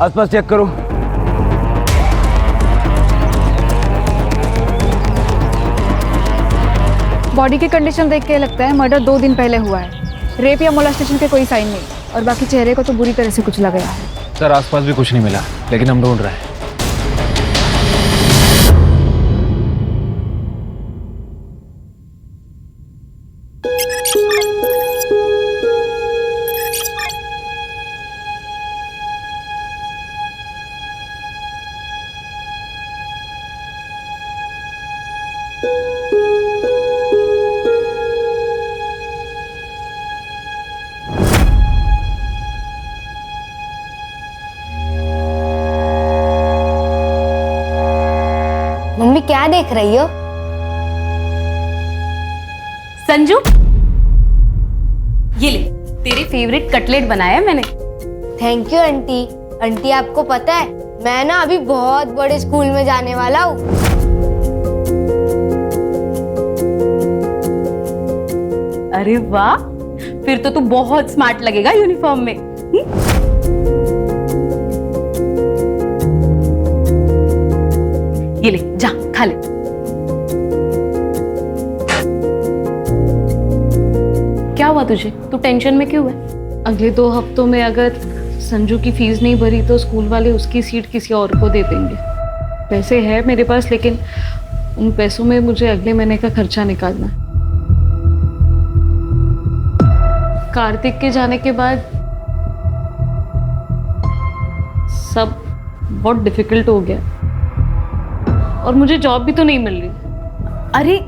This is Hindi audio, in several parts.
आसपास चेक करो। बॉडी की कंडीशन देख के लगता है मर्डर 2 दिन पहले हुआ है। रेप या मोलेस्टेशन के कोई साइन नहीं, और बाकी चेहरे को तो बुरी तरह से कुचला गया है। सर आसपास भी कुछ नहीं मिला, लेकिन हम ढूंढ रहे हैं। मम्मी क्या देख रही हो? संजू, ये ले, तेरे फेवरेट कटलेट बनाया है मैंने। Thank you aunty. आंटी आपको पता है मैं ना अभी बहुत बड़े स्कूल में जाने वाला हूँ। अरे वाह, फिर तो तू बहुत स्मार्ट लगेगा यूनिफॉर्म में। ये ले, जा खा ले। क्या हुआ तुझे? तू टेंशन में क्यों है? अगले 2 हफ्तों में अगर संजू की फीस नहीं भरी तो स्कूल वाले उसकी सीट किसी और को दे देंगे। पैसे है मेरे पास, लेकिन उन पैसों में मुझे अगले महीने का खर्चा निकालना है। कार्तिक के जाने के बाद सब बहुत डिफिकल्ट हो गया, और मुझे जॉब भी तो नहीं मिल रही। अरे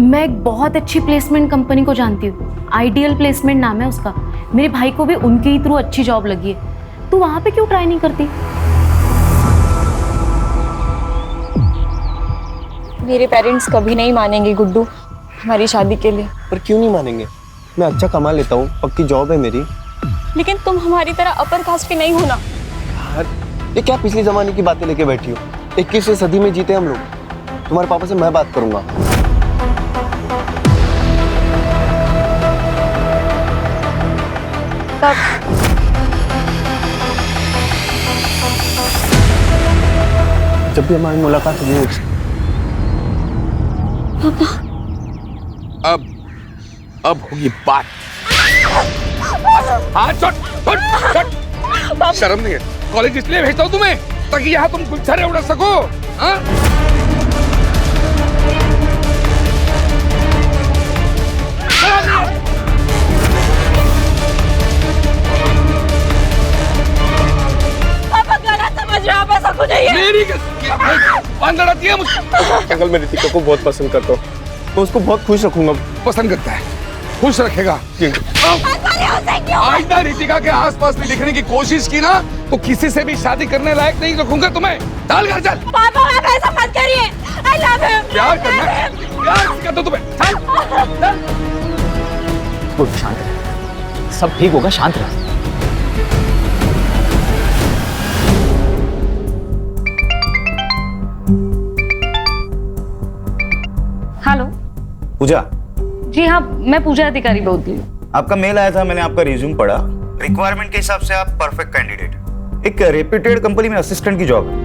मैं एक बहुत अच्छी प्लेसमेंट कंपनी को जानती हूँ, आइडियल प्लेसमेंट नाम है उसका। मेरे भाई को भी उनके ही थ्रू अच्छी जॉब लगी है। तू वहां पे क्यों ट्राई नहीं करती? मेरे पेरेंट्स कभी नहीं मानेंगे गुड्डू हमारी शादी के लिए। पर क्यों नहीं मानेंगे? मैं अच्छा कमा लेता हूँ, पक्की जॉब है मेरी। लेकिन तुम हमारी तरह अपर कास्ट के नहीं हो ना। यार ये क्या पिछले जमाने की बातें लेके बैठी हो? 21वीं सदी में जीते हम लोग। तुम्हारे पापा से मैं बात करूंगा। जब भी हमारी मुलाकात हुई है। अब होगी बात। हाँ छोड़। शर्म नहीं है? कॉलेज इसलिए भेजता हूँ तुम्हें ताकि यहाँ तुम गुलछरे उड़ा सको। हाँ? पापा गलत समझ रहे हो, आप ऐसा कुछ नहीं है। मेरी लड़ाती है मुझसे। अंकल मैं रितिका को बहुत पसंद करता हूँ, मैं उसको बहुत खुश रखूंगा। पसंद करता है, खुश रखेगा। आइंदा रितिका के आसपास भी दिखने की कोशिश की ना तो किसी से भी शादी करने लायक नहीं रखूंगा तुम्हें। चल घर चल। पापा आप ऐसा मत करिए। I love him। प्यार करना है, प्यार करता तुम्हें। चल। कुछ शांत रह, सब ठीक होगा, शांत रह। हेलो पूजा। जी हाँ, मैं पूजा अधिकारी बोल रही हूँ। आपका मेल आया था, मैंने आपका रिज्यूम पढ़ा। रिक्वायरमेंट के हिसाब से आप परफेक्ट कैंडिडेट। एक रेप्यूटेड कंपनी में असिस्टेंट की जॉब है।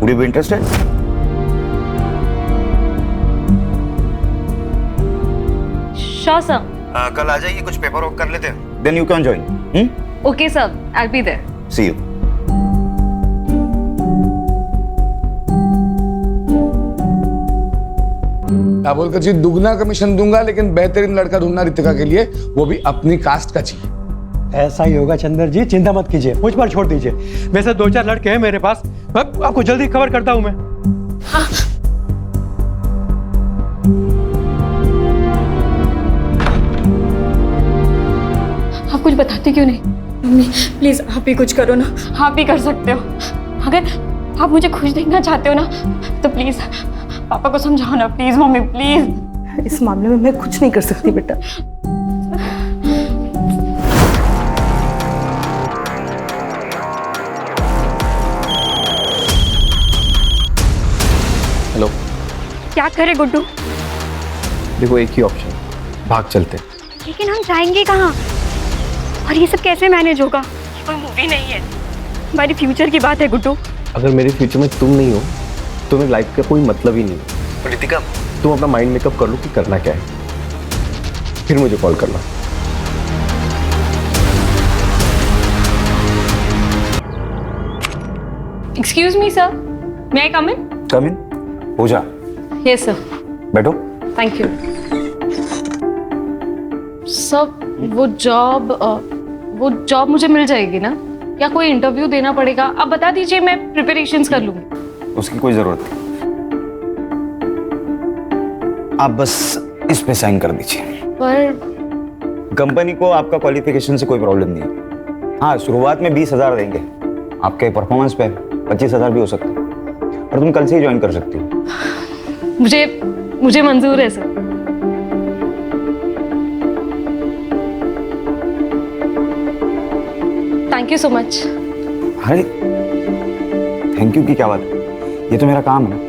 Would you be interested? Sure sir. कल आ जाइए, कुछ पेपर वर्क कर लेते हैं, then you can join. Okay sir, I will be there. See you. क्या बोलकर जी, दुगना कमीशन दूंगा, लेकिन बेहतरीन लड़का ढूंढना रितिका के लिए, वो भी अपनी कास्ट का चाहिए। ऐसा ही होगा चंदर जी, चिंता मत कीजिए, मुझ पर छोड़ दीजिए। वैसे 2-4 लड़के हैं मेरे पास, आपको जल्दी खबर करता हूं मैं। हाँ। आप कुछ बताते क्यों नहीं? मम्मी प्लीज आप ही कुछ करो ना, आप ही कर सकते हो। अगर आप मुझे खुश देखना चाहते हो ना तो प्लीज पापा को समझाओ ना, प्लीज मम्मी प्लीज। इस मामले में मैं कुछ नहीं कर सकती बेटा। हेलो। क्या करे गुड्डू? देखो एक ही ऑप्शन, भाग चलते। लेकिन हम जाएंगे कहाँ? और ये सब कैसे मैनेज होगा? कोई मूवी नहीं है। हमारी फ्यूचर की बात है गुड्डू। अगर मेरे फ्यूचर में तुम नहीं हो तो मेरी लाइफ का कोई मतलब ही नहीं है। रितिका, तुम अपना माइंड मेकअप कर लो कि करना क्या है, फिर मुझे कॉल करना। एक्सक्यूज मी सर, मे आई कम इन? कम इन। पूजा, यस सर। बैठो। Thank you sir. वो जॉब मुझे मिल जाएगी ना, या कोई इंटरव्यू देना पड़ेगा? आप बता दीजिए, मैं प्रिपरेशंस कर लूंगी। उसकी कोई जरूरत नहीं, आप बस इस पे साइन कर दीजिए। पर कंपनी को आपका क्वालिफिकेशन से कोई प्रॉब्लम नहीं है। हाँ, शुरुआत में 20,000 देंगे, आपके परफॉर्मेंस पे 25,000 भी हो सकता है, और तुम कल से ही ज्वाइन कर सकती हो। मुझे मंजूर है sir. Thank you so much. अरे थैंक यू की क्या बात है, ये तो मेरा काम है ना।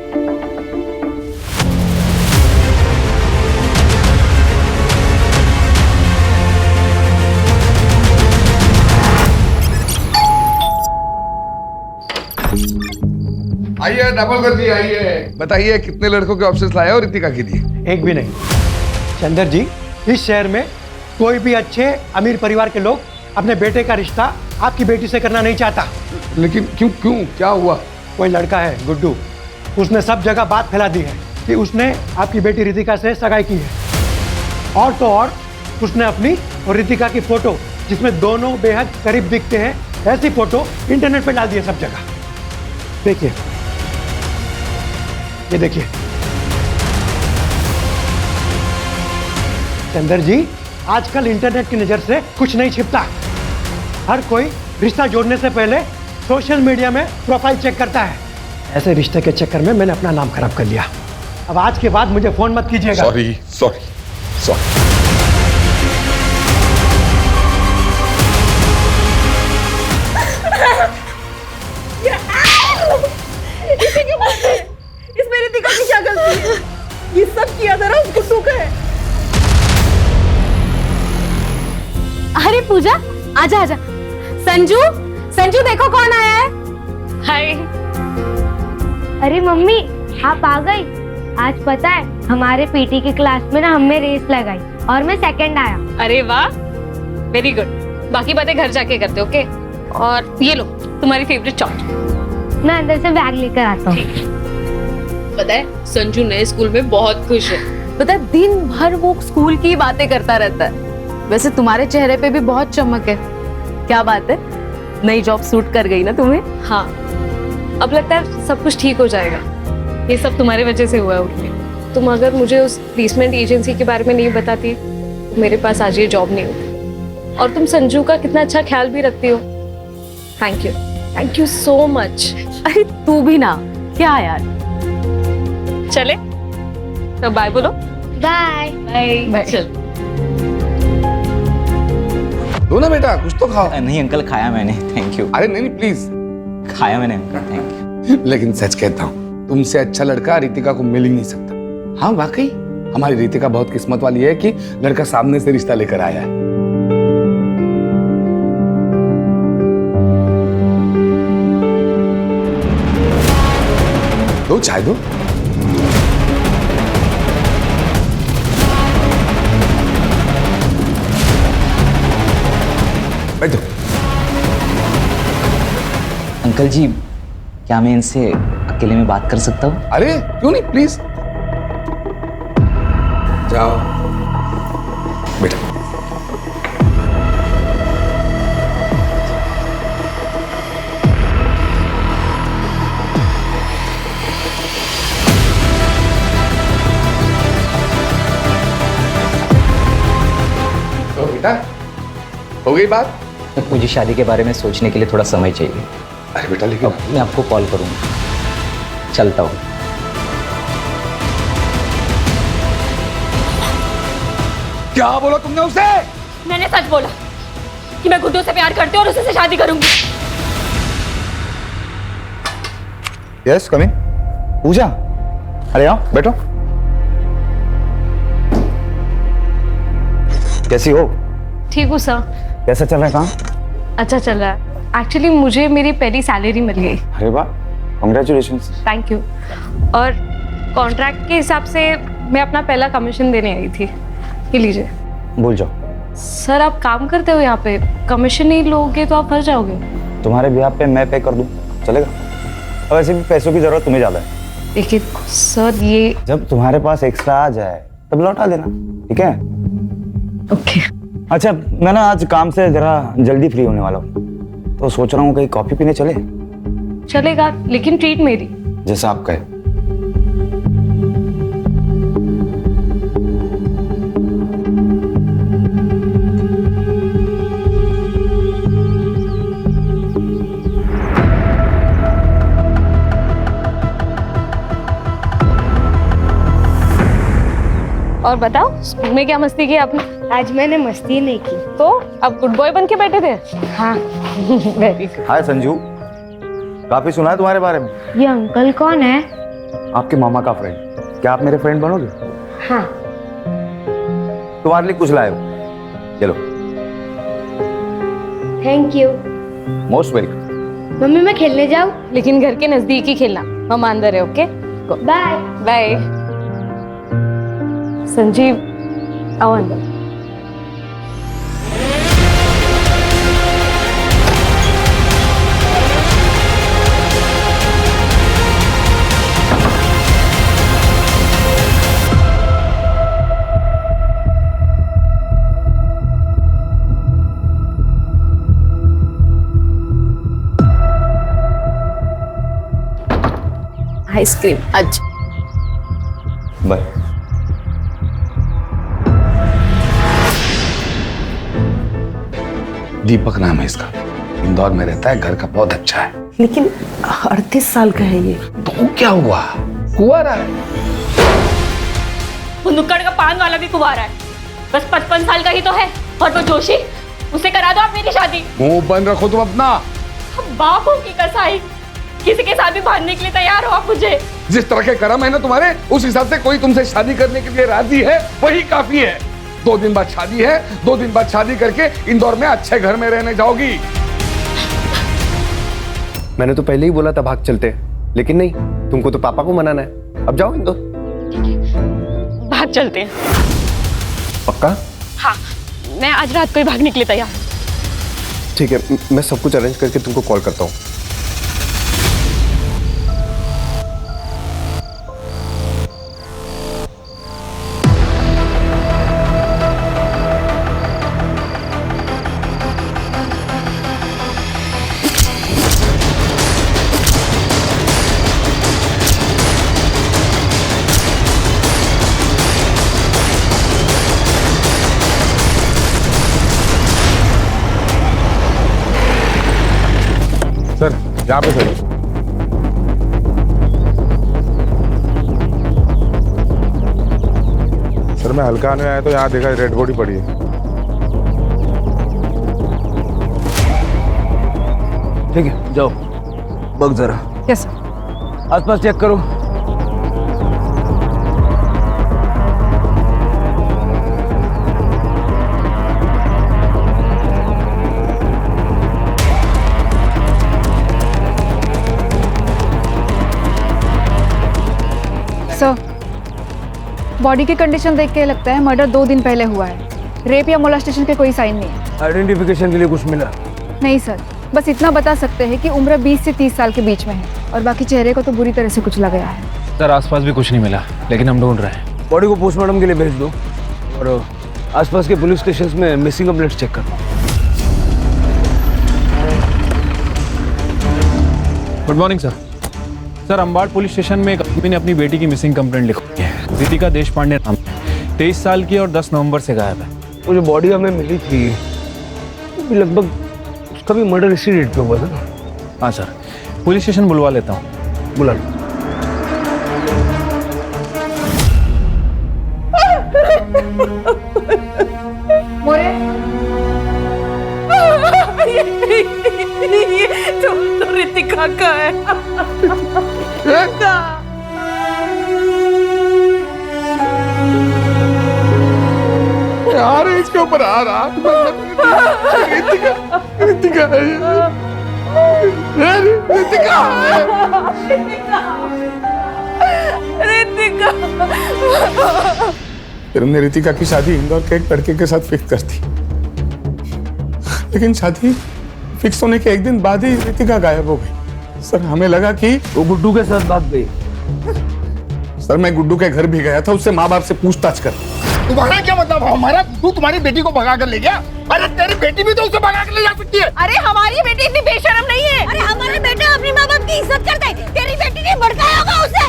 आइए, डबल कर दिए, आइए। बताइए कितने लड़कों के ऑप्शंस लाए हो रितिका के लिए? एक भी नहीं। चंदर जी, इस शहर में कोई भी अच्छे अमीर परिवार के लोग अपने बेटे का रिश्ता आपकी बेटी से करना नहीं चाहता। लेकिन क्यों क्यों क्या हुआ? कोई लड़का है गुड्डू, उसने सब जगह बात फैला दी है कि उसने आपकी बेटी रितिका से सगाई की है। और तो और उसने अपनी और रितिका की फोटो, जिसमें दोनों बेहद करीब दिखते हैं, ऐसी फोटो इंटरनेट पे डाल दी है सब जगह। देखिए, ये देखिए। चंदर जी, आजकल इंटरनेट की नज़र से कुछ नहीं छिपता। हर कोई रिश्ता जोड़ने से पहले सोशल मीडिया में प्रोफाइल चेक करता है। ऐसे रिश्ते के चक्कर में मैंने अपना नाम खराब कर लिया। अब आज के बाद मुझे फोन मत कीजिएगा। Sorry sorry sorry. इसमें रितिका की क्या गलती है? ये सब किया जरा उस गुड्डू का है। अरे पूजा, आजा आजा। संजू देखो कौन आया है। हाय। अरे मम्मी, आप आ गई। आज पता है, हमारे पीटी की क्लास में ना हमने रेस लगाई और मैं सेकंड आया। अरे वाह, वेरी गुड। बाकी बातें घर जाके करते, ओके? और ये लो तुम्हारी फेवरेट चॉकलेट। मैं अंदर से बैग लेकर आता हूँ। पता है, संजू नए स्कूल में बहुत खुश है। पता है, दिन भर वो स्कूल की बातें करता रहता है। वैसे तुम्हारे चेहरे पे भी बहुत चमक है। क्या बात है, नई जॉब सूट कर गई ना तुम्हें? हाँ, अब लगता है सब कुछ ठीक हो जाएगा। ये सब तुम्हारे वजह से हुआ है उर्मी। तुम अगर मुझे उस प्लेसमेंट एजेंसी के बारे में नहीं बताती तो मेरे पास आज ये जॉब नहीं होती। और तुम संजू का कितना अच्छा ख्याल भी रखती हो। Thank you so much. अरे तू भी ना, क्या यार। चले तो बाय बोलो। Bye bye. चल। दो ना बेटा, कुछ तो खाओ। नहीं अंकल, खाया मैंने, थैंक यू। अरे नहीं प्लीज। खाया मैंने अंकल, थैंक यू। लेकिन सच कहता हूँ, तुमसे अच्छा लड़का रितिका को मिल ही नहीं सकता। हाँ वाकई, हमारी रितिका बहुत किस्मत वाली है कि लड़का सामने से रिश्ता लेकर आया है। दो चाय दो। बैठो। अंकल जी, क्या मैं इनसे अकेले में बात कर सकता हूँ? अरे क्यों नहीं, प्लीज जाओ बेटा। तो बेटा, हो गई बात? मुझे शादी के बारे में सोचने के लिए थोड़ा समय चाहिए। अरे बेटा, लेकिन मैं आपको कॉल करूँगा। चलता हूँ। क्या बोला तुमने उसे? मैंने सच बोला कि मैं गुड्डू से प्यार करती हूँ और उसी से शादी करूंगी। यस, कम इन। पूजा, अरे आओ बैठो। कैसी हो? ठीक हूँ सर। कैसा चल रहा है काम? अच्छा चल रहा है। एक्चुअली मुझे मेरी पहली सैलरी मिल गई। अरे वाह, कॉन्ग्रेचुलेशंस। Thank you. और कॉन्ट्रैक्ट के हिसाब से मैं अपना पहला कमीशन देने आई थी। ये लीजिए। भूल जाओ। सर आप काम करते हो यहाँ पे, कमीशन नहीं लोगे तो आप फंस जाओगे। तुम्हारे बिहाफ पे मैं पे कर दूं, चलेगा? और वैसे भी पैसों की जरूरत तुम्हें ज्यादा है। देखिए सर, ये जब तुम्हारे पास एक्स्ट्रा आ जाए तब लौटा देना, ठीक है? ओके। अच्छा, मैं ना आज काम से जरा जल्दी फ्री होने वाला हूँ, तो सोच रहा हूँ कहीं कॉफी पीने चले। चलेगा, लेकिन ट्रीट मेरी। जैसा आप कहे। और बताओ, स्कूल में क्या मस्ती की आपने? आज मैंने मस्ती नहीं की। तो अब गुड बॉय बन के बैठे थे? हाँ। Very good. हाय संजू, काफी सुना है तुम्हारे बारे में। ये अंकल कौन है? आपके मामा का फ्रेंड। क्या आप मेरे फ्रेंड बनोगे? हाँ। तुम्हारे लिए कुछ लाए हो, चलो। Thank you. Most welcome. Mummy मैं खेलने जाऊँ? लेकिन घर के नजदीक ही खेलना, हम अंदर है। Okay, bye. बाय। संजीव, आओ अंदर। आइसक्रीम आज। बाय। दीपक नाम है इसका, इंदौर में रहता है, घर का बहुत अच्छा है। लेकिन 38 साल का है ये। तो क्या हुआ, कुंवारा है। वो नुक्कड़ का पान वाला भी कुंवारा है, बस 55 साल का ही तो है। और वो जोशी, उसे करा दो आप मेरी शादी। मुंह बंद रखो तुम अपना। बापों की कसाई, किसी के साथ भी भागने के लिए तैयार हो आप मुझे। जिस तरह के कर्म है ना तुम्हारे, उस हिसाब से कोई तुमसे शादी करने के लिए राजी है, वही काफी है। 2 दिन बाद शादी है, 2 दिन बाद शादी करके इंदौर में अच्छे घर में रहने जाओगी। मैंने तो पहले ही बोला था भाग चलते, लेकिन नहीं, तुमको तो पापा को मनाना है। अब जाओ इंदौर। भाग चलते हैं। पक्का? हाँ, मैं आज रात को ही भागने के लिए तैयार। ठीक है, मैं सब कुछ अरेंज करके तुमको कॉल करता हूँ। सर यहाँ पे सर। सर मैं हल्का आने आया तो यहाँ देखा रेड बॉडी पड़ी है। ठीक है, जाओ बग जरा। Yes sir. आसपास चेक करो। सर, बॉडी की कंडीशन देख के लगता है मर्डर 2 दिन पहले हुआ है। रेप या मोलेस्टेशन के कोई साइन नहीं है। आइडेंटिफिकेशन के लिए कुछ मिला? नहीं सर, बस इतना बता सकते हैं कि उम्र 20 से 30 साल के बीच में है, और बाकी चेहरे को तो बुरी तरह से कुचला गया है। सर आसपास भी कुछ नहीं मिला, लेकिन हम ढूंढ रहे हैं। बॉडी को पोस्टमार्टम के लिए भेज दो, और आसपास के पुलिस स्टेशन में मिसिंग कंप्लेंट चेक करो। Good morning sir. Sir, Ambad police station में एक आदमी ने अपनी बेटी की मिसिंग कंप्लेंट लिखी है। रितिका देशपांडे नाम, 23 साल की और 10 नवंबर से गायब है। वो जो बॉडी हमें मिली थी, लगभग उसका भी मर्डर इसी डेट पे हुआ था ना? हाँ सर, पुलिस स्टेशन बुलवा लेता हूँ। बुला। ये तो रितिका का है। यार इसके ऊपर आ रहा। रितिका है ये। फिर हमने रितिका की शादी इंदौर के एक लड़के के साथ फिक्स कर दी, लेकिन शादी फिक्स होने के एक दिन बाद ही रितिका गायब हो गई। सर हमें लगा कि वो गुड्डू के साथ भाग गई। सर मैं गुड्डू के घर भी गया था, उससे माँ बाप से पूछताछ कर। तुम्हारा क्या मतलब? हमारा गुड्डू तुम्हारी बेटी को भगा कर ले गया? अरे तेरी बेटी भी तो उसे भगा कर ले जा सकती है। अरे हमारी बेटी इतनी बेशर्म नहीं है। अरे हमारा बेटा अपने माँ बाप की इज्जत करता है, तेरी बेटी ने भड़काया होगा उसे।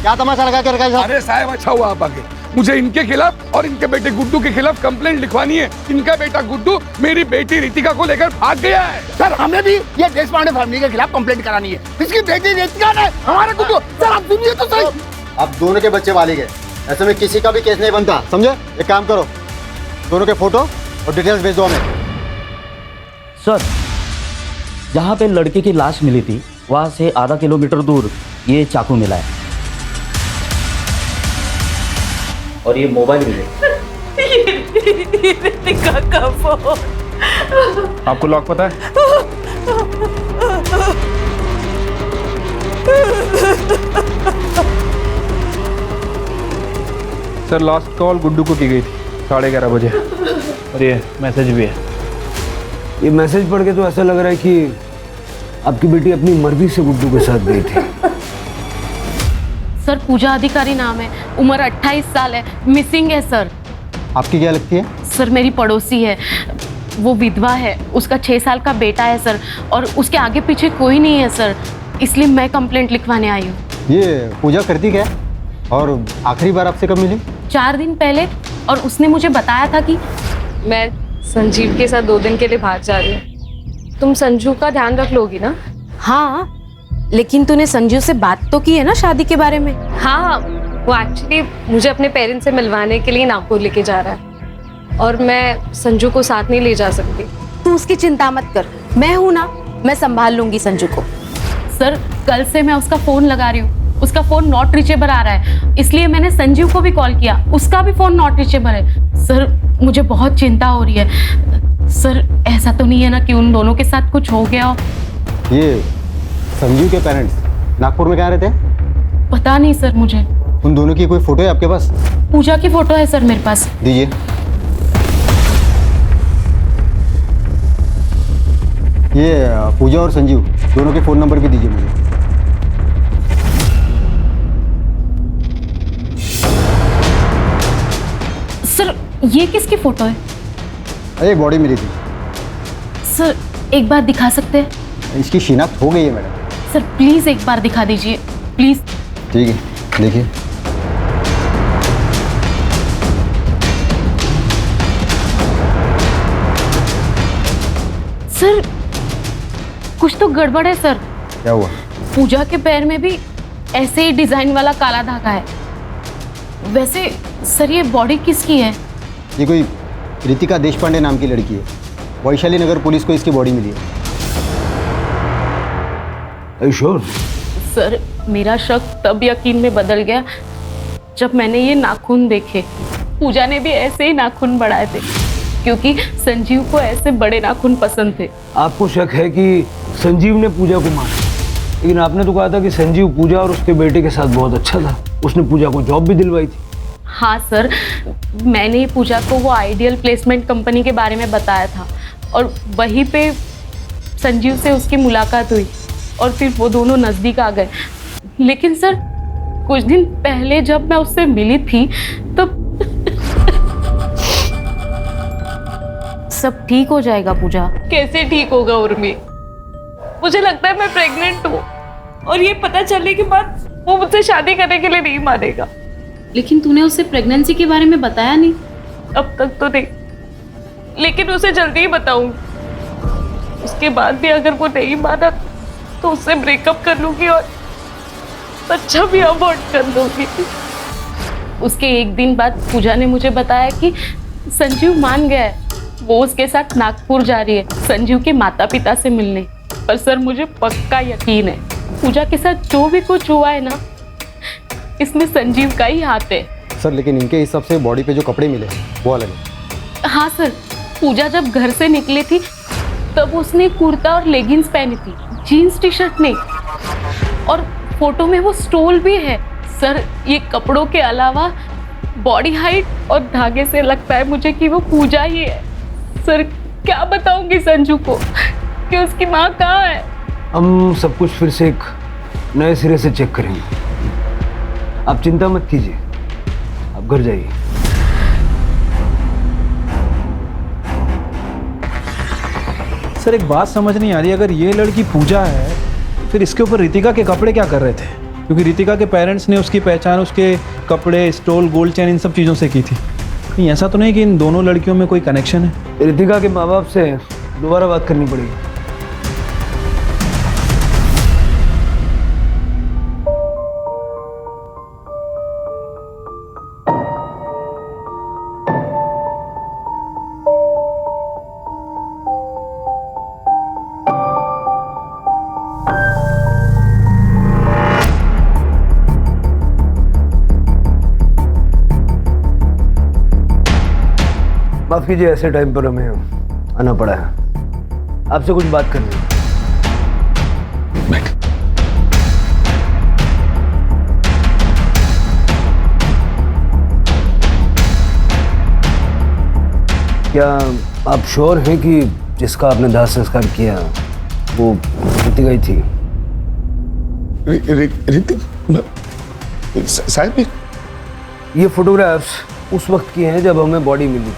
क्या तमाशा लगा के रखा है? अरे साहब अच्छा हुआ आप आ गए। मुझे इनके खिलाफ और इनके बेटे गुड्डू के खिलाफ कंप्लेंट लिखवानी है। इनका बेटा गुड्डू मेरी बेटी रितिका को लेकर भाग गया है। सर हमें भी ये देशपांडे फैमिली के खिलाफ कंप्लेंट करानी है। इसकी बेटी रितिका ने हमारा गुड्डू। सर आप सुनिए तो सही। अब दोनों के बच्चे वाले गए, ऐसे में किसी का भी केस नहीं बनता, समझे? एक काम करो, दोनों के फोटो और डिटेल्स भेज दो हमें। सर, जहाँ पे लड़के की लाश मिली थी वहाँ से आधा किलोमीटर दूर ये चाकू मिला है और ये मोबाइल मिले। रितिका का फोन। आपको लॉक पता है? सर लास्ट कॉल गुड्डू को की गई थी 11:30 बजे और ये मैसेज भी है। ये मैसेज पढ़ के तो ऐसा लग रहा है कि आपकी बेटी अपनी मर्जी से गुड्डू के साथ गई थी। सर पूजा अधिकारी नाम है, उम्र 28 साल है, मिसिंग है सर। आपकी क्या लगती है? सर मेरी पड़ोसी है, वो विधवा है, उसका 6 साल का बेटा है सर, और उसके आगे पीछे कोई नहीं है सर, इसलिए मैं कंप्लेंट लिखवाने आई हूँ। ये पूजा करती क्या है? और आखिरी बार आपसे कब मिली? 4 दिन पहले, और उसने मुझे बताया था कि मैं संजीव के साथ 2 दिन के लिए बाहर जा रही हूँ। तुम संजू का ध्यान रख लोगी ना? हाँ, लेकिन तूने संजू से बात तो की है ना शादी के बारे में? हाँ, वो एक्चुअली मुझे अपने पेरेंट्स से मिलवाने के लिए नागपुर लेके जा रहा है और मैं संजू को साथ नहीं ले जा सकती। तू उसकी चिंता मत कर, मैं हूं ना, मैं संभाल लूंगी संजू को। सर कल से मैं उसका फोन लगा रही हूँ, उसका फोन नॉट रीचेबल आ रहा है, इसलिए मैंने संजीव को भी कॉल किया, उसका भी फोन नॉट रीचेबल है। सर मुझे बहुत चिंता हो रही है। सर ऐसा तो नहीं है ना कि उन दोनों के साथ कुछ हो गया हो? ये संजीव के पेरेंट्स नागपुर में कहाँ रहते हैं? पता नहीं सर मुझे। उन दोनों की कोई फोटो है आपके पास? पूजा की फोटो है सर मेरे पास। दीजिए। ये पूजा और संजीव दोनों के फ़ोन नंबर भी दीजिए मुझे। सर ये किसकी फोटो है? अरे बॉडी मिली थी। सर एक बार दिखा सकते हैं? इसकी शिनाख्त हो गई है मैडम। सर प्लीज़ एक बार दिखा दीजिए प्लीज़। ठीक है, देखिए। सर कुछ तो गड़बड़ है सर। क्या हुआ? पूजा के पैर में भी ऐसे ही डिजाइन वाला काला धागा है। वैसे सर ये बॉडी किसकी है? ये कोई रितिका देशपांडे नाम की लड़की है, वैशाली नगर पुलिस को इसकी बॉडी मिली है। श्योर? सर मेरा शक तब यकीन में बदल गया जब मैंने ये नाखून देखे। पूजा ने भी ऐसे ही नाखून बढ़ाए थे क्योंकि संजीव को ऐसे बड़े नाखून पसंद थे। आपको शक है कि संजीव ने पूजा को मारा, लेकिन आपने तो कहा था कि संजीव पूजा और उसके बेटे के साथ बहुत अच्छा था, उसने पूजा को जॉब भी दिलवाई थी। हाँ सर, मैंने ही पूजा को वो आइडियल प्लेसमेंट कंपनी के बारे में बताया था और वहीं पे संजीव से उसकी मुलाकात हुई और फिर वो दोनों नज़दीक आ गए। लेकिन सर कुछ दिन पहले जब मैं उससे मिली थी तब सब ठीक हो जाएगा पूजा। कैसे ठीक होगा उर्मी? मुझे लगता है मैं प्रेग्नेंट हूँ और ये पता चलने के बाद वो मुझसे शादी करने के लिए नहीं मानेगा। लेकिन तूने उसे प्रेगनेंसी के बारे में बताया नहीं? अब तक तो नहीं, लेकिन उसे जल्दी ही बताऊंगी। उसके बाद भी अगर वो नहीं माना तो उससे ब्रेकअप कर लूंगी और बच्चा भी अबॉर्ट कर लूंगी। उसके एक दिन बाद पूजा ने मुझे बताया कि संजीव मान गया है, वो उसके साथ नागपुर जा रही है संजीव के माता पिता से मिलने। पर सर मुझे पक्का यकीन है पूजा के साथ जो भी कुछ हुआ है ना, इसमें संजीव का ही हाथ है। सर लेकिन इनके हिसाब से बॉडी पे जो कपड़े मिले वो अलग है। हाँ सर, पूजा जब घर से निकली थी तब उसने कुर्ता और लेगिंग्स पहनी थी, जीन्स टी शर्ट नहीं। और फोटो में वो स्टोल भी है सर। ये कपड़ों के अलावा बॉडी हाइट और धागे से लगता है मुझे कि वो पूजा ही है। सर क्या बताऊंगी संजू को कि उसकी माँ कहाँ है। हम सब कुछ फिर से एक नए सिरे से चेक करेंगे, आप चिंता मत कीजिए, आप घर जाइए। सर एक बात समझ नहीं आ रही, अगर ये लड़की पूजा है फिर इसके ऊपर रितिका के कपड़े क्या कर रहे थे? क्योंकि रितिका के पेरेंट्स ने उसकी पहचान उसके कपड़े, स्टोल, गोल्ड चेन इन सब चीज़ों से की थी। कहीं ऐसा तो नहीं कि इन दोनों लड़कियों में कोई कनेक्शन है? रितिका के माँ बाप से दोबारा बात करनी पड़ेगी। माफ कीजिए, ऐसे टाइम पर हमें आना पड़ा है, आपसे कुछ बात करनी है। क्या आप श्योर हैं कि जिसका आपने दाह संस्कार किया वो रितिका ही थी? शायद ये फोटोग्राफ्स उस वक्त की हैं जब हमें बॉडी मिली।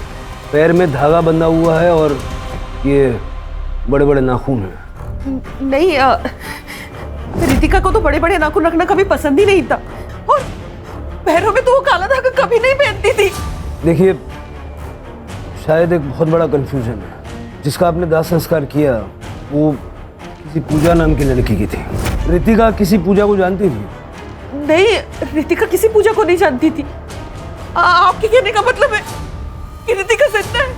पैर में धागा बंधा हुआ है और ये बड़े बड़े नाखून हैं। नहीं, रितिका को तो बड़े बड़े नाखून रखना कभी पसंद ही नहीं था, और पैरों में तो वो काला धागा कभी नहीं पहनती थी। देखिए, शायद एक बहुत बड़ा कंफ्यूजन है। जिसका आपने दाह संस्कार किया वो किसी पूजा नाम की लड़की की थी। रितिका किसी पूजा को जानती थी? नहीं, रितिका किसी पूजा को नहीं जानती थी। आपके कहने का मतलब है कि रितिका सच्चा है?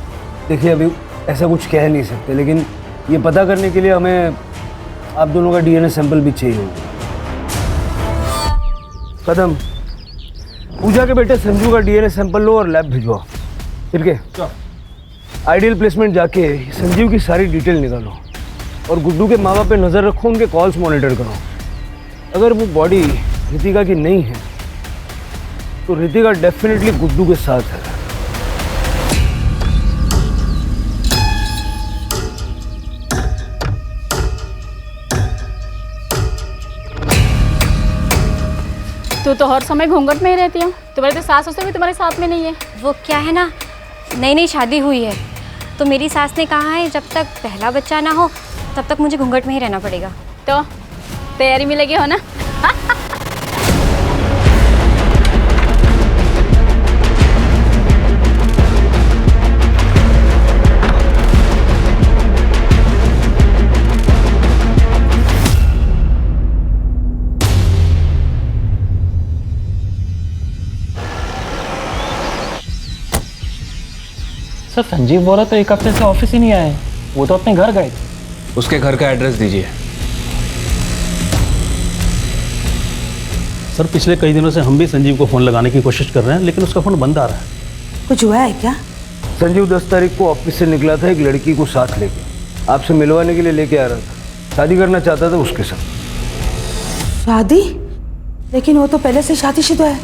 देखिए, अभी ऐसा कुछ कह नहीं सकते, लेकिन ये पता करने के लिए हमें आप दोनों का डीएनए सैंपल भी चाहिए होगा। कदम, पूजा के बेटे संजू का डीएनए सैंपल लो और लैब भिजवाओ। ठीक है? आइडियल प्लेसमेंट जाके संजीव की सारी डिटेल निकालो और गुड्डू के माँ बाप पे नज़र रखो, उनके कॉल्स मॉनिटर करो। अगर वो बॉडी रितिका की नहीं है तो रितिका डेफिनेटली गुड्डू के साथ है। तू तो हर समय घूंघट में ही रहती हूँ। तुम्हारे तो सास ससुर भी तुम्हारे साथ में नहीं है। वो क्या है ना, नई नई शादी हुई है तो मेरी सास ने कहा है जब तक पहला बच्चा ना हो तब तक मुझे घूंघट में ही रहना पड़ेगा। तो तैयारी में लगी हो ना? सर संजीव बोला तो एक हफ्ते से ऑफिस ही नहीं आए, वो तो अपने घर गए थे। उसके घर का एड्रेस दीजिए। सर पिछले कई दिनों से हम भी संजीव को फ़ोन लगाने की कोशिश कर रहे हैं, लेकिन उसका फ़ोन बंद आ रहा है। कुछ हुआ है क्या? संजीव 10 तारीख को ऑफिस से निकला था एक लड़की को साथ लेके, आपसे मिलवाने के लिए लेके आ रहा था। शादी करना चाहता था उसके साथ। शादी? लेकिन वो तो पहले से शादीशुदा है।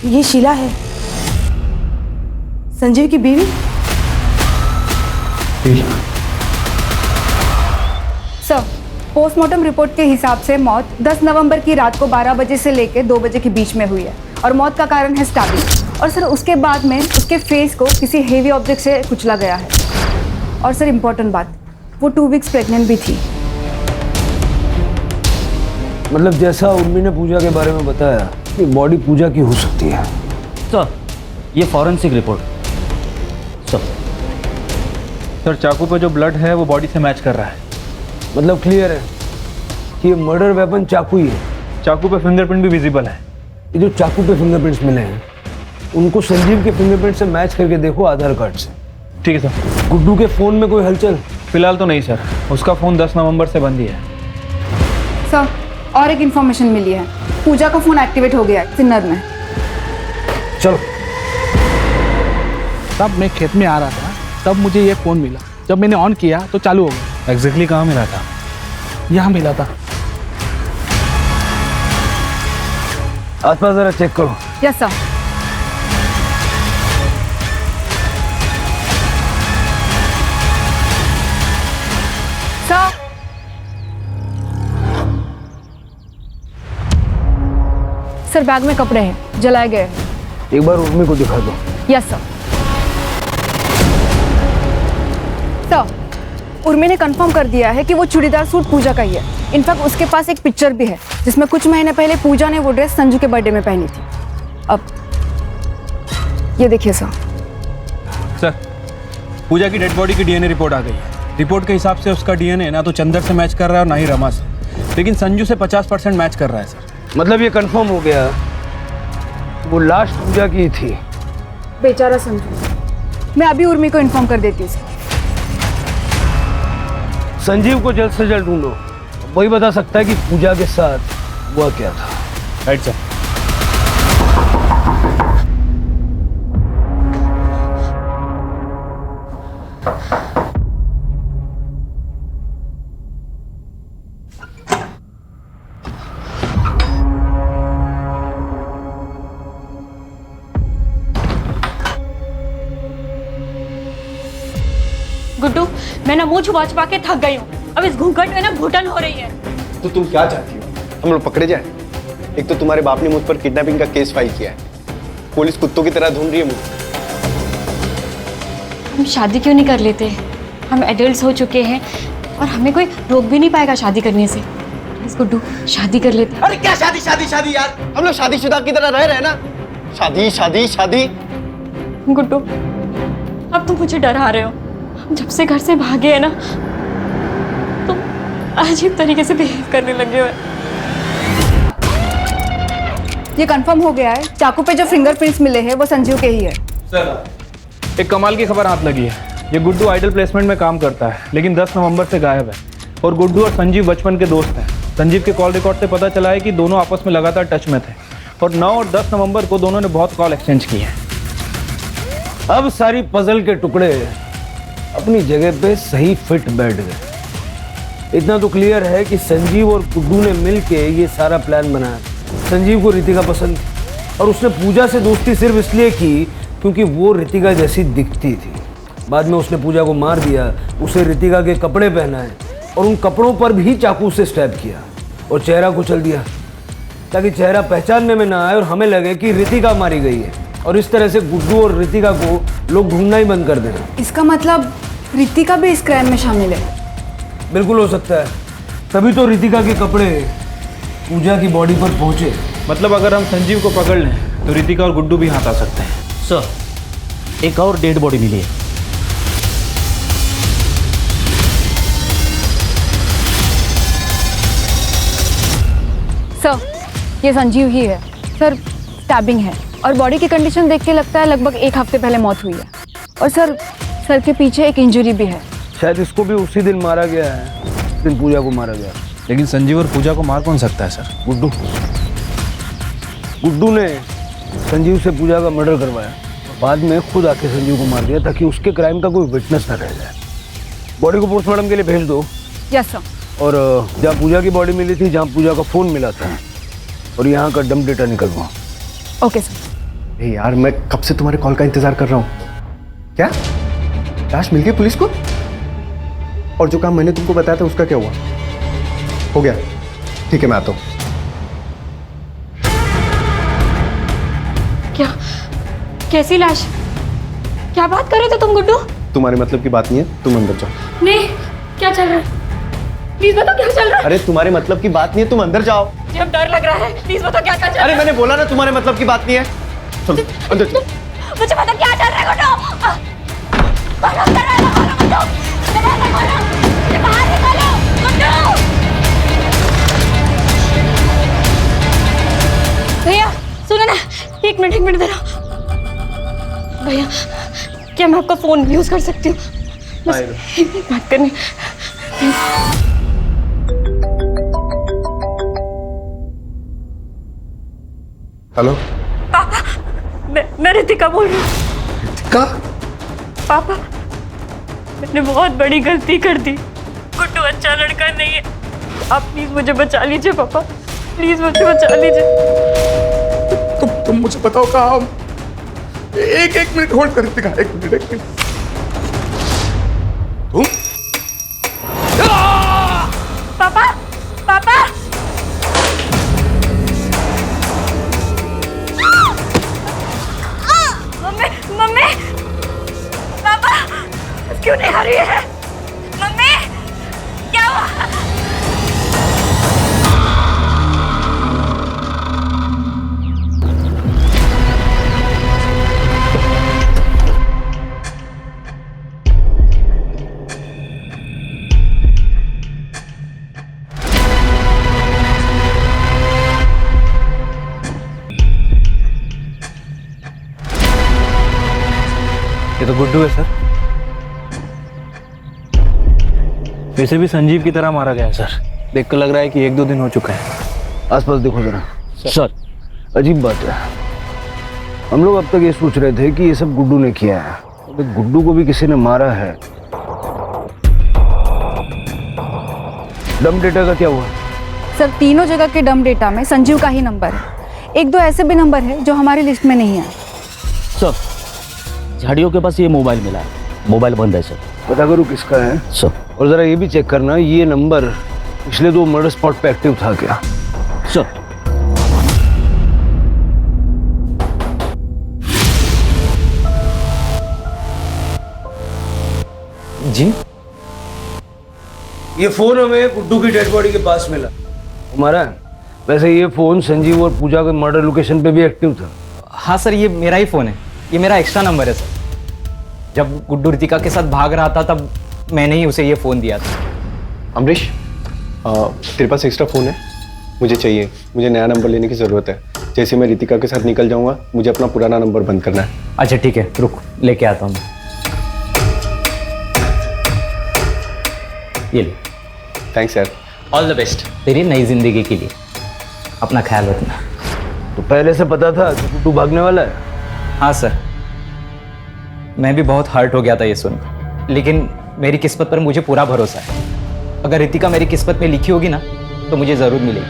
ये शीला है, संजीव की बीवी। सर, पोस्टमार्टम रिपोर्ट के हिसाब से मौत 10 नवंबर की रात को 12 बजे से लेकर 2 बजे के बीच में हुई है और मौत का कारण है स्टैबिंग। और सर उसके बाद में उसके फेस को किसी हेवी ऑब्जेक्ट से कुचला गया है। और सर इम्पोर्टेंट बात, वो 2 वीक्स प्रेग्नेंट भी थी। मतलब जैसा उर्मी ने पूजा के बारे में बताया कि बॉडी पूजा की हो सकती है। सर ये फॉरेंसिक रिपोर्ट। सर चाकू पे जो ब्लड है वो बॉडी से मैच कर रहा है। मतलब क्लियर है कि ये मर्डर वेपन चाकू ही है। चाकू पे फिंगरप्रिंट भी विजिबल है। ये जो चाकू पे फिंगरप्रिंट्स मिले हैं उनको संजीव के फिंगरप्रिंट से मैच करके देखो आधार कार्ड से। ठीक है सर। गुड्डू के फ़ोन में कोई हलचल? फिलहाल तो नहीं सर, उसका फ़ोन 10 नवंबर से बंद ही है। सर और एक इन्फॉर्मेशन मिली है, पूजा का फ़ोन एक्टिवेट हो गया है सिन्नर में। चलो। तब मैं खेत में आ रहा था, तब मुझे ये फ़ोन मिला। जब मैंने ऑन किया तो चालू हो गया। एग्जैक्टली कहाँ मिला था? यहाँ मिला था। आसपास जरा चेक करो। Yes sir. Sir, sir bag में कपड़े हैं, जलाए गए हैं। एक बार उर्मी को दिखा दो। Yes sir. सर, उर्मी ने कंफर्म कर दिया है कि वो चूड़ीदार सूट पूजा का ही है। इनफैक्ट उसके पास एक पिक्चर भी है जिसमें कुछ महीने पहले पूजा ने वो ड्रेस संजू के बर्थडे में पहनी थी। अब ये देखिए सर। सर, पूजा की डेड बॉडी की डीएनए रिपोर्ट आ गई है। रिपोर्ट के हिसाब से उसका डीएनए ना तो चंदर से मैच कर रहा है और ना ही रमा से, लेकिन संजू से 50% मैच कर रहा है सर। मतलब ये कंफर्म हो गया वो लास्ट पूजा की थी। बेचारा संजू। मैं अभी उर्मी को इन्फॉर्म कर देती हूँ। संजीव को जल्द से जल्द ढूंढो, वही बता सकता है कि पूजा के साथ हुआ क्या था। Right sir. गुड्डू, मैं ना मुंह छुपा छुपा के थक गई हूँ। अब इस घूंघट में ना घुटन हो रही है। तो तुम क्या चाहती हो? हम लोग पकड़े जाए? एक तो तुम्हारे बाप ने मुझ पर किडनैपिंग का केस फाइल किया है, पुलिस कुत्तों की तरह ढूंढ रही है मुझे। हम शादी क्यों नहीं कर लेते? हम एडल्ट्स हो चुके हैं और हमें कोई रोक भी नहीं पाएगा शादी करने से। प्लीज गुड्डू, शादी कर लेते हैं। अरे क्या शादी शादी शादी यार, हम लोग शादीशुदा की तरह रह रहे हैं ना। शादी शादी शादी। गुड्डू, अब तुम मुझे डरा रहे हो। हम जब से घर से भागे हैं ना, तुम अजीब तरीके से बिहेव करने लगे हो। ये कंफर्म हो गया है, चाकू पे जो फिंगरप्रिंट्स मिले हैं वो संजीव के ही है। सर, एक कमाल की खबर हाथ लगी है। ये गुड्डू आइडल प्लेसमेंट में काम करता है, लेकिन 10 नवंबर से गायब है। और गुड्डू और संजीव बचपन के दोस्त हैं। संजीव के कॉल रिकॉर्ड से पता चला है कि दोनों आपस में लगातार टच में थे और 9 और 10 नवंबर को दोनों ने बहुत कॉल एक्सचेंज किए हैं। अब सारी पजल के टुकड़े अपनी जगह पे सही फिट बैठ गए। इतना तो क्लियर है कि संजीव और गुड्डू ने मिलके ये सारा प्लान बनाया। संजीव को रितिका पसंद थी और उसने पूजा से दोस्ती सिर्फ इसलिए की क्योंकि वो रितिका जैसी दिखती थी। बाद में उसने पूजा को मार दिया, उसे रितिका के कपड़े पहनाए और उन कपड़ों पर भी चाकू से स्टैब किया और चेहरा कुचल दिया ताकि चेहरा पहचानने में ना आए और हमें लगे कि रितिका मारी गई है। और इस तरह से गुड्डू और रितिका को लोग ढूंढना ही बंद कर देना। इसका मतलब रितिका भी इस क्राइम में शामिल है? बिल्कुल हो सकता है, तभी तो रितिका के कपड़े पूजा की बॉडी पर पहुंचे। मतलब अगर हम संजीव को पकड़ लें तो रितिका और गुड्डू भी हाथ आ सकते हैं। सर, एक और डेड बॉडी मिली है। सर, ये संजीव ही है। सर, स्टैबिंग है और बॉडी की कंडीशन देख के लगता है लगभग 1 हफ्ते पहले मौत हुई है। और सर के पीछे एक इंजरी भी है। शायद इसको भी उसी दिन मारा गया है जिस दिन पूजा को मारा गया। लेकिन संजीव और पूजा को मार कौन सकता है सर? गुड्डू ने संजीव से पूजा का मर्डर करवाया, बाद में खुद आके संजीव को मार दिया ताकि उसके क्राइम का कोई विटनेस न रह जाए। बॉडी को पोस्टमार्टम के लिए भेज दो। Yes sir. और जहाँ पूजा की बॉडी मिली थी, जहाँ पूजा का फ़ोन मिला था, और यहाँ का डंप डेटा निकलवाओ। Okay sir. यार, मैं कब से तुम्हारे कॉल का इंतजार कर रहा हूँ। क्या लाश मिल गई पुलिस को? और जो काम मैंने तुमको बताया था उसका क्या हुआ? हो गया, ठीक है, मैं आता हूँ। क्या? कैसी लाश? क्या बात कर रहे थे तुम गुड्डू? तुम्हारे मतलब की बात नहीं है, तुम अंदर जाओ। नहीं, क्या चल रहा है? प्लीज बताओ क्या चल रहा है? अरे तुम्हारे मतलब की बात नहीं है, तुम अंदर जाओ। मुझे अब डर लग रहा है। प्लीज बताओ क्या चल रहा है? अरे मैंने बोला ना तुम्हारे मतलब की बात नहीं है। चलो अंदर चलो। मुझे पता क्या चल रहा है गुड्डू। भैया सुनो ना, एक मिनट जरा। भैया, क्या मैं आपका फोन यूज कर सकती हूँ? बस एक बात करनी। हेलो पापा, मैं रितिका बोल रही हूँ। रितिका? पापा, मैंने बहुत बड़ी गलती कर दी। गुड्डू अच्छा लड़का नहीं है। आप प्लीज मुझे बचा लीजिए पापा, प्लीज मुझे बचा लीजिए। तुम मुझे बताओ कहाँ हम? एक मिनट होल्ड कर रितिका, एक मिनट। तुम? पापा, पापा, मम्मी, पापा, क्यों नहीं आ रही है? मम्मी, क्या हुआ? ये तो गुड्डू है सर। वैसे भी संजीव की तरह मारा गया है सर। देखकर लग रहा है कि 1-2 दिन हो चुका है। आसपास देखो जरा। सर, अजीब बात है, हम लोग अब तक ये सोच रहे थे कि ये सब गुड्डू ने किया है, तो गुड्डू को भी किसी ने मारा है। डम डेटा का क्या हुआ? सर, तीनों जगह के डम डेटा में संजीव का ही नंबर है। 1-2 ऐसे भी नंबर है जो हमारी लिस्ट में नहीं है। सर, झाड़ियों के पास ये मोबाइल मिला है। मोबाइल बंद है सर। पता करो किसका है सर। और जरा ये भी चेक करना ये नंबर पिछले 2 मर्डर स्पॉट पे एक्टिव था क्या? सर। जी, ये फोन हमें गुड्डू की डेड बॉडी के पास मिला हमारा। वैसे ये फोन संजीव और पूजा के मर्डर लोकेशन पे भी एक्टिव था। हाँ सर, ये मेरा ही फ़ोन है। ये मेरा एक्स्ट्रा नंबर है सर। जब गुड्डू रितिका के साथ भाग रहा था तब मैंने ही उसे ये फ़ोन दिया था। अमरीश, तेरे पास एक्स्ट्रा फ़ोन है? मुझे चाहिए, मुझे नया नंबर लेने की ज़रूरत है। जैसे मैं रितिका के साथ निकल जाऊंगा मुझे अपना पुराना नंबर बंद करना है। अच्छा ठीक है, रुक लेके आता हूँ। ये ले। थैंक्स यार। ऑल द बेस्ट तेरी नई जिंदगी के लिए। अपना ख्याल रखना। तो पहले से पता था कि गुड्डू भागने वाला है? हाँ सर, मैं भी बहुत हर्ट हो गया था ये सुन, लेकिन मेरी किस्मत पर मुझे पूरा भरोसा है। अगर रितिका मेरी किस्मत में लिखी होगी ना तो मुझे ज़रूर मिलेगी,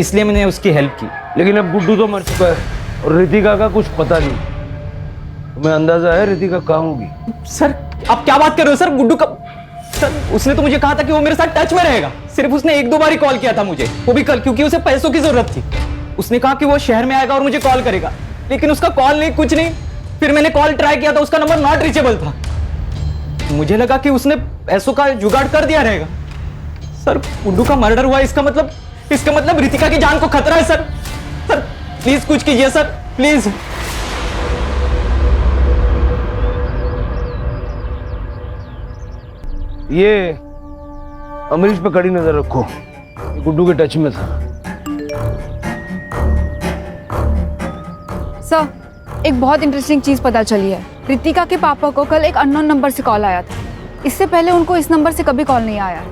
इसलिए मैंने उसकी हेल्प की। लेकिन अब गुड्डू तो मर चुका है और रितिका का कुछ पता नहीं। तुम्हें अंदाजा है रितिका कहाँ होगी? सर आप क्या बात कर रहे हो सर? गुड्डू का सर, उसने तो मुझे कहा था कि वो मेरे साथ टच में रहेगा। सिर्फ उसने 1-2 बार ही कॉल किया था मुझे, वो भी कल, क्योंकि उसे पैसों की जरूरत थी। उसने कहा कि वो शहर में आएगा और मुझे कॉल करेगा, लेकिन उसका कॉल नहीं, कुछ नहीं। फिर मैंने कॉल ट्राई किया था, उसका नंबर नॉट रीचेबल था। मुझे लगा कि उसने पैसों का जुगाड़ कर दिया रहेगा। सर गुड्डू का मर्डर हुआ, इसका मतलब रितिका की जान को खतरा है सर। सर प्लीज कुछ कीजिए सर, प्लीज। ये अमरीश पे कड़ी नजर रखो, ये गुड्डू के टच में था। सर, एक बहुत इंटरेस्टिंग चीज़ पता चली है। रितिका के पापा को कल एक अननोन नंबर से कॉल आया था। इससे पहले उनको इस नंबर से कभी कॉल नहीं आया।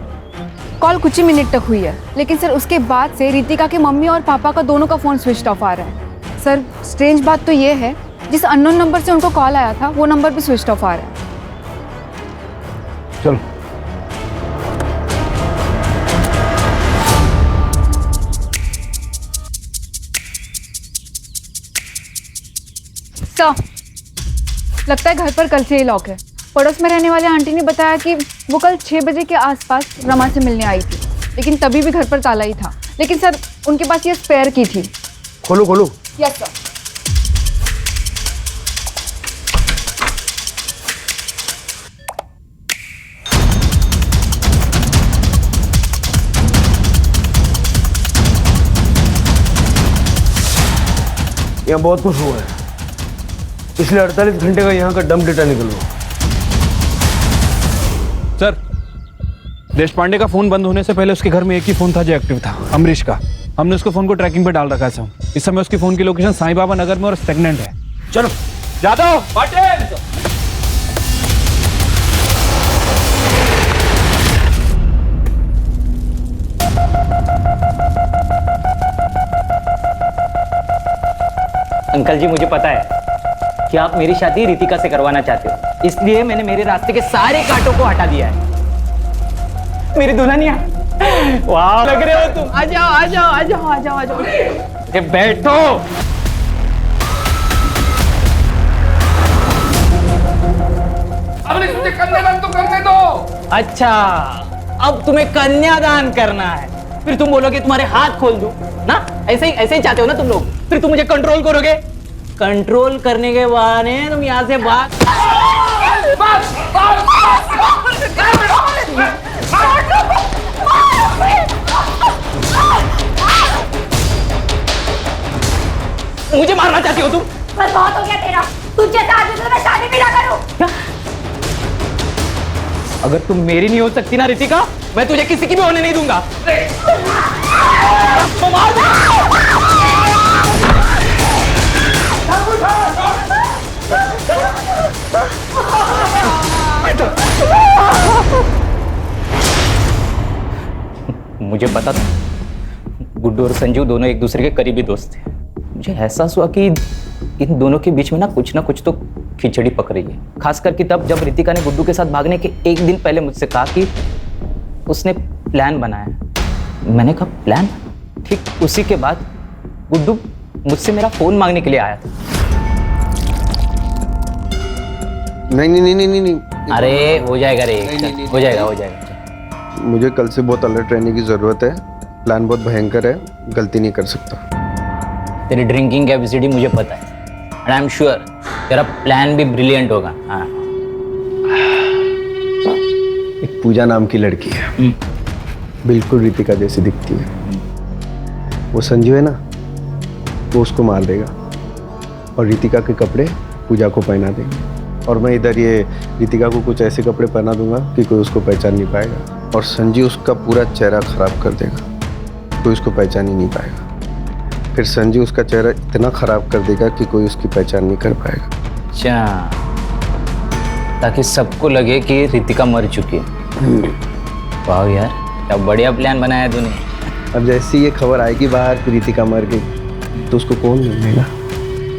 कॉल कुछ ही मिनट तक हुई है, लेकिन सर उसके बाद से रितिका के मम्मी और पापा का दोनों का फ़ोन स्विच ऑफ आ रहा है। सर स्ट्रेंज बात तो ये है, जिस अननोन नंबर से उनको कॉल आया था वो नंबर भी स्विच ऑफ आ रहा है। चलो। सर, लगता है घर पर कल से ही लॉक है। पड़ोस में रहने वाले आंटी ने बताया कि वो कल 6 बजे के आसपास रमा से मिलने आई थी, लेकिन तभी भी घर पर ताला ही था। लेकिन सर उनके पास ये स्पेयर की थी। खोलो खोलो। Yes sir. यहाँ बहुत कुछ हुआ है। पिछले 48 घंटे का यहाँ का डंप डेटा निकलो। सर, देश पांडे का फोन बंद होने से पहले उसके घर में एक ही फोन था जो एक्टिव था, अमरीश का। हमने उसके फोन को ट्रैकिंग पे डाल रखा है सर। इस समय उसके फोन की लोकेशन साईं बाबा नगर में और स्टेगनेंट है। चलो जादव पाटिल। अंकल जी मुझे पता है कि आप मेरी शादी रितिका से करवाना चाहते हो, इसलिए मैंने मेरे रास्ते के सारे कांटों को हटा दिया है। मेरी दुल्हनिया, वाह लग रहे हो तुम। आ जाओ आ जाओ आ जाओ आ जाओ आ जाओ, अरे बैठो। अब मुझे कन्यादान तो करने दो। अच्छा, अब तुम्हें कन्यादान करना है, फिर तुम बोलोगे तुम्हारे हाथ खोल दूं ना? ऐसे ही चाहते हो ना तुम लोग? फिर तुम मुझे कंट्रोल करोगे, कंट्रोल करने के बहाने तुम यहाँ से भाग। मुझे मारना चाहती हो तुम? बस बहुत हो गया तेरा, तुझ जैसा आदमी से मैं शादी भी ना करूं। अगर तुम मेरी नहीं हो सकती ना रितिका, मैं तुझे किसी की भी होने नहीं दूंगा। मुझे पता था गुड्डू और संजू दोनों एक दूसरे के करीबी दोस्त थे। मुझे एहसास हुआ कि इन दोनों के बीच में ना कुछ तो खिचड़ी पक रही है। खास करके तब जब रितिका ने गुड्डू के साथ भागने के एक दिन पहले मुझसे कहा कि उसने प्लान बनाया। मैंने कहा प्लान? ठीक उसी के बाद गुड्डू मुझसे मेरा फोन मांगने के लिए आया था। नहीं। अरे हो जाएगा रे, हो जाएगा। मुझे कल से बहुत अलर्ट रहने की जरूरत है। प्लान बहुत भयंकर है, गलती नहीं कर सकता। तेरी ड्रिंकिंग कैपेसिटी मुझे पता है, एंड आई एम श्योर तेरा प्लान भी ब्रिलियंट होगा। हाँ। एक पूजा नाम की लड़की है, बिल्कुल रितिका जैसी दिखती है। वो संजू है ना, वो उसको मार देगा और रितिका के कपड़े पूजा को पहना देंगे, और मैं इधर ये रितिका को कुछ ऐसे कपड़े पहना दूंगा कि कोई उसको पहचान नहीं पाएगा, और संजू उसका पूरा चेहरा खराब कर देगा, कोई उसको पहचान ही नहीं पाएगा। फिर संजू उसका चेहरा इतना खराब कर देगा कि कोई उसकी पहचान नहीं कर पाएगा। अच्छा, ताकि सबको लगे कि रितिका मर चुकी है। वाह यार, क्या बढ़िया प्लान बनाया तूने। अब जैसे ये खबर आएगी बाहर कि रितिका मर गई, तो उसको कौन ढूंढेगा?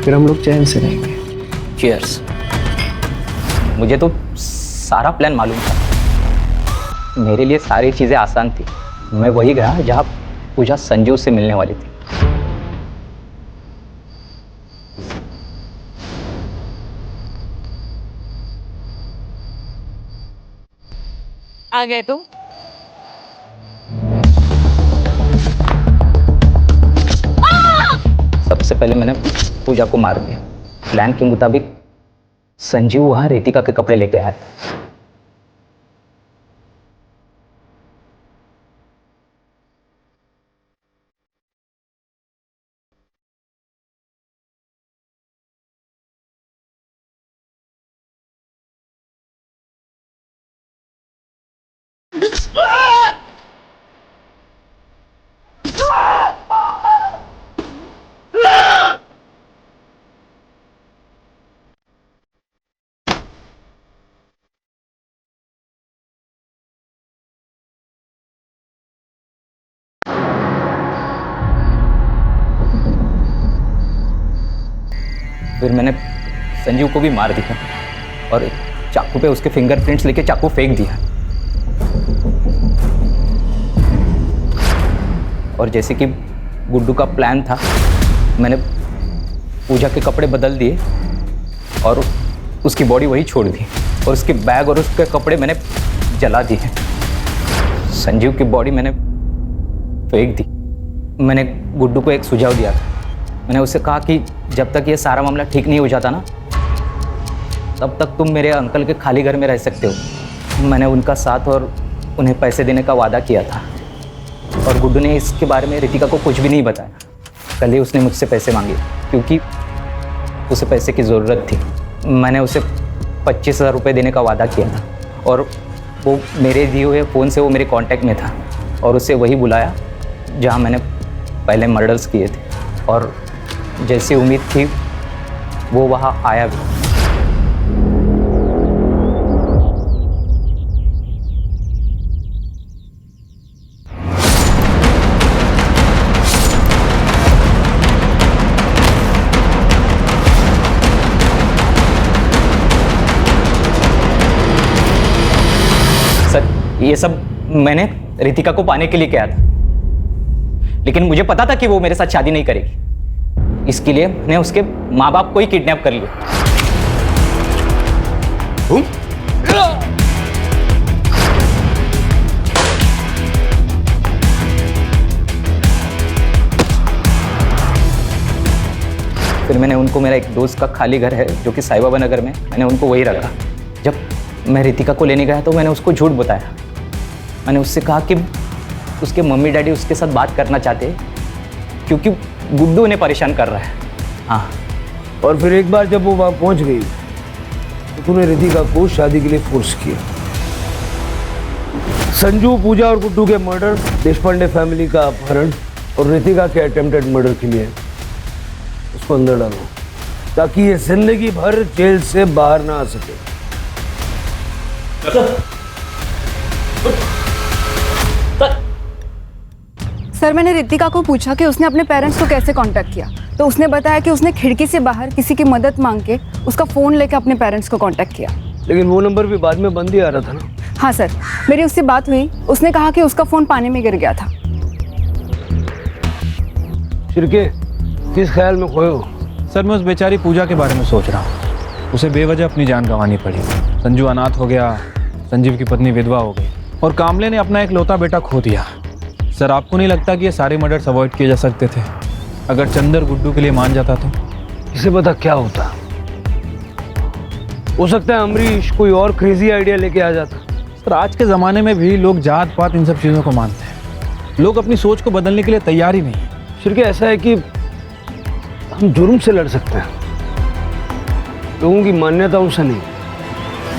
फिर हम लोग चैन से रहेंगे। चीयर्स। मुझे तो सारा प्लान मालूम था, मेरे लिए सारी चीजें आसान थी। मैं वही गया जहाँ पूजा संजू से मिलने वाली थी। आ गए तुम? सबसे पहले मैंने पूजा को मार दिया। प्लान के मुताबिक संजीव वहां रितिका के कपड़े लेके आया था। फिर मैंने संजीव को भी मार दिया और चाकू पे उसके फिंगरप्रिंट्स लेके चाकू फेंक दिया। और जैसे कि गुड्डू का प्लान था, मैंने पूजा के कपड़े बदल दिए और उसकी बॉडी वही छोड़ दी, और उसके बैग और उसके कपड़े मैंने जला दिए। संजीव की बॉडी मैंने फेंक दी। मैंने गुड्डू को एक सुझाव दिया था। मैंने उससे कहा कि जब तक ये सारा मामला ठीक नहीं हो जाता ना, तब तक तुम मेरे अंकल के खाली घर में रह सकते हो। मैंने उनका साथ और उन्हें पैसे देने का वादा किया था, और गुड्डू ने इसके बारे में रितिका को कुछ भी नहीं बताया। कल ही उसने मुझसे पैसे मांगे क्योंकि उसे पैसे की ज़रूरत थी। मैंने उसे 25,000 रुपये देने का वादा किया था, और वो मेरे दिए हुए फ़ोन से वो मेरे कांटेक्ट में था, और उसे वही बुलाया जहाँ मैंने पहले मर्डर्स किए थे। और जैसी उम्मीद थी वो वहाँ आया भी। ये सब मैंने रितिका को पाने के लिए किया था, लेकिन मुझे पता था कि वो मेरे साथ शादी नहीं करेगी। इसके लिए मैंने उसके माँ बाप को ही किडनैप कर लिया। फिर मैंने उनको, मेरा एक दोस्त का खाली घर है जो कि साई बाबा नगर में, मैंने उनको वही रखा। जब मैं रितिका को लेने गया तो मैंने उसको झूठ बताया। मैंने उससे कहा कि उसके मम्मी डैडी उसके साथ बात करना चाहते हैं क्योंकि गुड्डू उन्हें परेशान कर रहा है। हाँ, और फिर एक बार जब वो वहाँ पहुँच गई तो तूने रितिका को शादी के लिए फोर्स किया। संजू, पूजा और गुड्डू के मर्डर, देशपांडे फैमिली का अपहरण और रितिका के अटेम्प्टेड मर्डर के लिए उसको अंदर डालो ताकि ये जिंदगी भर जेल से बाहर ना आ सके। सर, मैंने रितिका को पूछा कि उसने अपने पेरेंट्स को कैसे कांटेक्ट किया, तो उसने बताया कि उसने खिड़की से बाहर किसी की मदद मांग के उसका फ़ोन लेकर अपने पेरेंट्स को कांटेक्ट किया। लेकिन वो नंबर भी बाद में बंद ही आ रहा था ना। हाँ सर, मेरी उससे बात हुई। उसने कहा कि उसका फ़ोन पानी में गिर गया था। शिरके, किस ख्याल में खोए हो? सर, मैं उस बेचारी पूजा के बारे में सोच रहा हूँ। उसे बेवजह अपनी जान गंवानी पड़ी। संजू अनाथ हो गया, संजीव की पत्नी विधवा हो गई और कामले ने अपना एक लौता बेटा खो दिया। सर, आपको नहीं लगता कि ये सारे मर्डर्स अवॉइड किए जा सकते थे अगर चंदर गुड्डू के लिए मान जाता तो? इसे पता क्या होता, हो सकता है अमरीश कोई और क्रेजी आइडिया लेके आ जाता। सर, आज के ज़माने में भी लोग जात पात इन सब चीज़ों को मानते हैं। लोग अपनी सोच को बदलने के लिए तैयार ही नहीं है। शिरके, ऐसा है कि हम जुर्म से लड़ सकते हैं, लोगों की मान्यताओं से नहीं।